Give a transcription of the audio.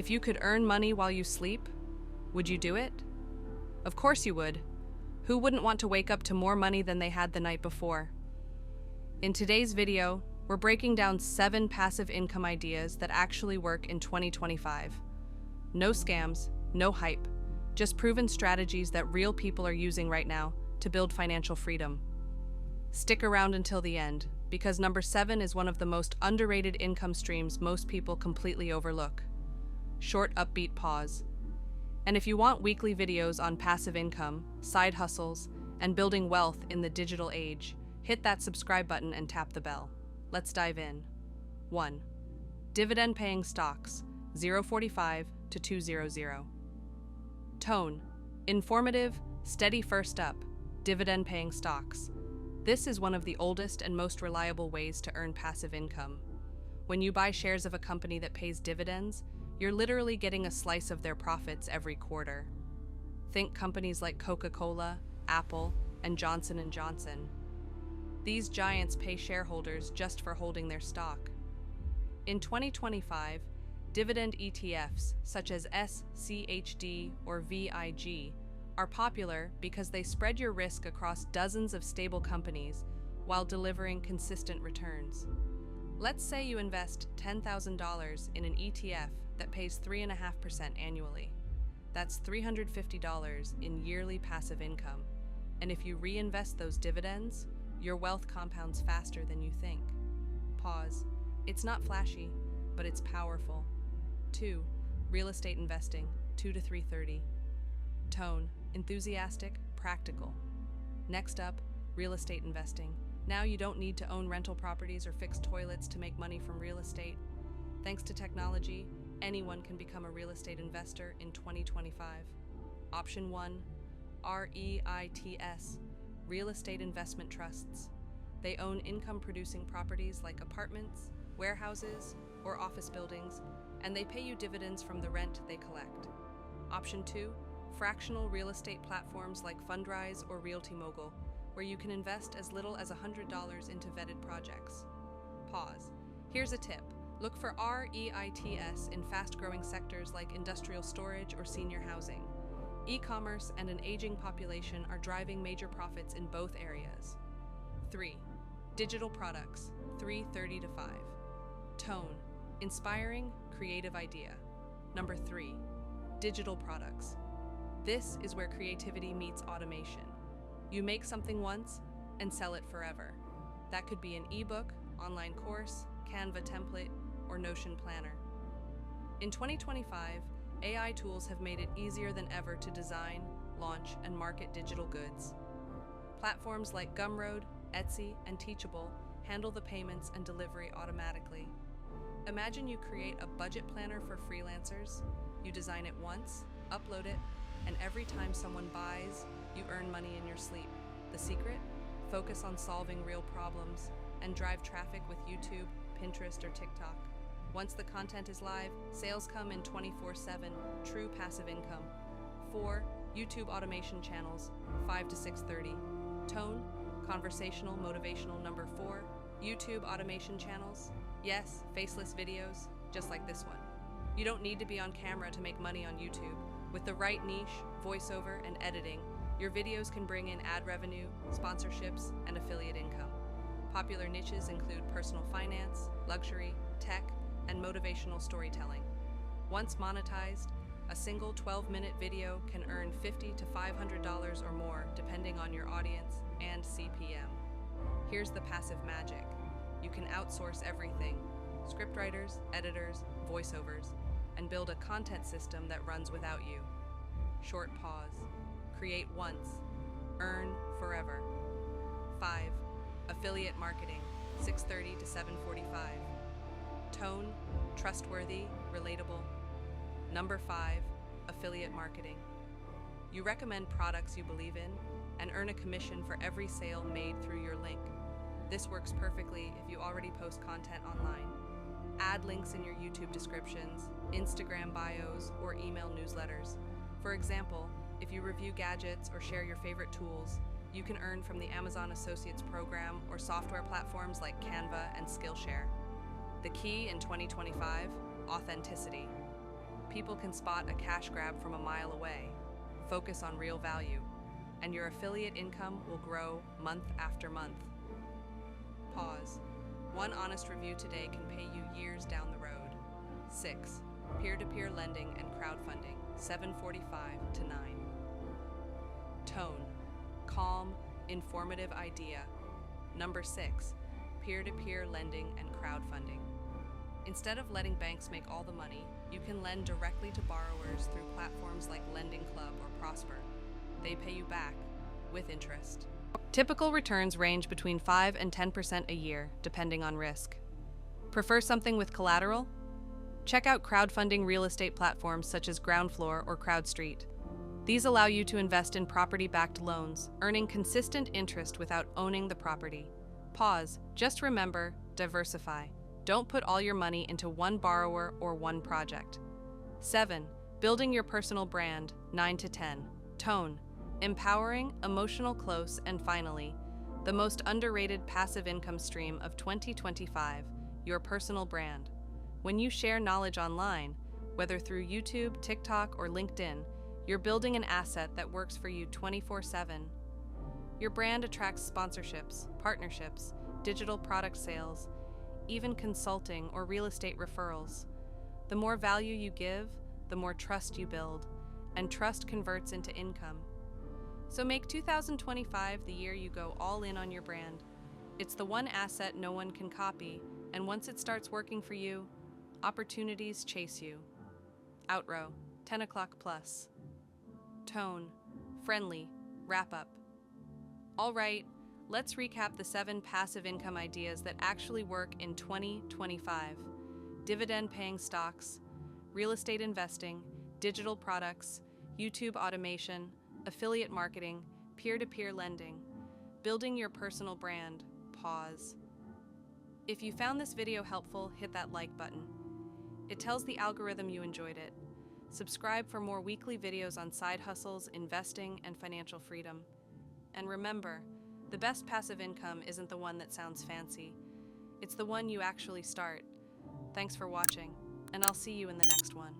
If you could earn money while you sleep, would you do it? Of course you would. Who wouldn't want to wake up to more money than they had the night before? In today's video, we're breaking down 7 passive income ideas that actually work in 2025. No scams, no hype, just proven strategies that real people are using right now to build financial freedom. Stick around until the end, because number 7 is one of the most underrated income streams most people completely overlook. Short, upbeat pause. And if you want weekly videos on passive income, side hustles, and building wealth in the digital age, hit that subscribe button and tap the bell. Let's dive in. 1. Dividend-paying stocks, 045 to 200. Tone. Informative, steady first up, dividend-paying stocks. This is one of the oldest and most reliable ways to earn passive income. When you buy shares of a company that pays dividends, you're literally getting a slice of their profits every quarter. Think companies like Coca-Cola, Apple, and Johnson & Johnson. These giants pay shareholders just for holding their stock. In 2025, dividend ETFs such as SCHD or VIG are popular because they spread your risk across dozens of stable companies while delivering consistent returns. Let's say you invest $10,000 in an ETF that pays 3.5% annually. That's $350 in yearly passive income. And if you reinvest those dividends, your wealth compounds faster than you think. Pause. It's not flashy, but it's powerful. 2. Real estate investing, 2 to 330. Tone. Enthusiastic, practical. Next up, real estate investing. Now you don't need to own rental properties or fix toilets to make money from real estate. Thanks to technology, anyone can become a real estate investor in 2025. Option 1, REITs, Real Estate Investment Trusts. They own income-producing properties like apartments, warehouses, or office buildings, and they pay you dividends from the rent they collect. Option 2, fractional real estate platforms like Fundrise or Realty Mogul, where you can invest as little as $100 into vetted projects. Pause. Here's a tip. Look for REITs in fast-growing sectors like industrial storage or senior housing. E-commerce and an aging population are driving major profits in both areas. 3. Digital products, 330 to 5. Tone. Inspiring, creative idea. Number 3. Digital products. This is where creativity meets automation. You make something once and sell it forever. That could be an ebook, online course, Canva template, or Notion planner. In 2025, AI tools have made it easier than ever to design, launch, and market digital goods. Platforms like Gumroad, Etsy, and Teachable handle the payments and delivery automatically. Imagine you create a budget planner for freelancers. You design it once, upload it, and every time someone buys, you earn money in your sleep. The secret? Focus on solving real problems and drive traffic with YouTube, Pinterest, or TikTok. Once the content is live, sales come in 24/7, true passive income. 4. YouTube automation channels, 5 to 630. Tone, conversational, motivational. Number 4. YouTube automation channels. Yes, faceless videos, just like this one. You don't need to be on camera to make money on YouTube. With the right niche, voiceover, and editing, your videos can bring in ad revenue, sponsorships, and affiliate income. Popular niches include personal finance, luxury, tech, and motivational storytelling. Once monetized, a single 12-minute video can earn $50 to $500 or more depending on your audience and CPM. Here's the passive magic. You can outsource everything: scriptwriters, editors, voiceovers, and build a content system that runs without you. Short pause. Create once. Earn forever. 5. Affiliate marketing, 630 to 745. Tone, trustworthy, relatable. Number 5, affiliate marketing. You recommend products you believe in and earn a commission for every sale made through your link. This works perfectly if you already post content online. Add links in your YouTube descriptions, Instagram bios, or email newsletters. For example, if you review gadgets or share your favorite tools, you can earn from the Amazon Associates program or software platforms like Canva and Skillshare. The key in 2025, authenticity. people can spot a cash grab from a mile away. Focus on real value, and your affiliate income will grow month after month. Pause. One honest review today can pay you years down the road. 6. Peer-to-peer lending and crowdfunding, 7:45 to 9. Tone. Calm, informative idea. Number 6. Peer-to-peer lending and crowdfunding. Instead of letting banks make all the money, you can lend directly to borrowers through platforms like Lending Club or Prosper. They pay you back with interest. Typical returns range between 5 and 10% a year, depending on risk. Prefer something with collateral? Check out crowdfunding real estate platforms such as Groundfloor or CrowdStreet. These allow you to invest in property-backed loans, earning consistent interest without owning the property. Pause. Just remember, diversify. Don't put all your money into one borrower or one project. 7. Building your personal brand, 9 to 10. Tone. Empowering, emotional close, and finally, the most underrated passive income stream of 2025, your personal brand. When you share knowledge online, whether through YouTube, TikTok, or LinkedIn, you're building an asset that works for you 24/7. Your brand attracts sponsorships, partnerships, digital product sales, even consulting or real estate referrals. The more value you give, the more trust you build, and trust converts into income. So make 2025 the year you go all in on your brand. It's the one asset no one can copy, and once it starts working for you, opportunities chase you. Outrow, 10 o'clock plus. Tone, friendly, wrap up. All right, let's recap the 7 passive income ideas that actually work in 2025. Dividend-paying stocks, real estate investing, digital products, YouTube automation, affiliate marketing, peer-to-peer lending, building your personal brand. Pause. If you found this video helpful, hit that like button. It tells the algorithm you enjoyed it. Subscribe for more weekly videos on side hustles, investing, and financial freedom. And remember, the best passive income isn't the one that sounds fancy. It's the one you actually start. Thanks for watching, and I'll see you in the next one.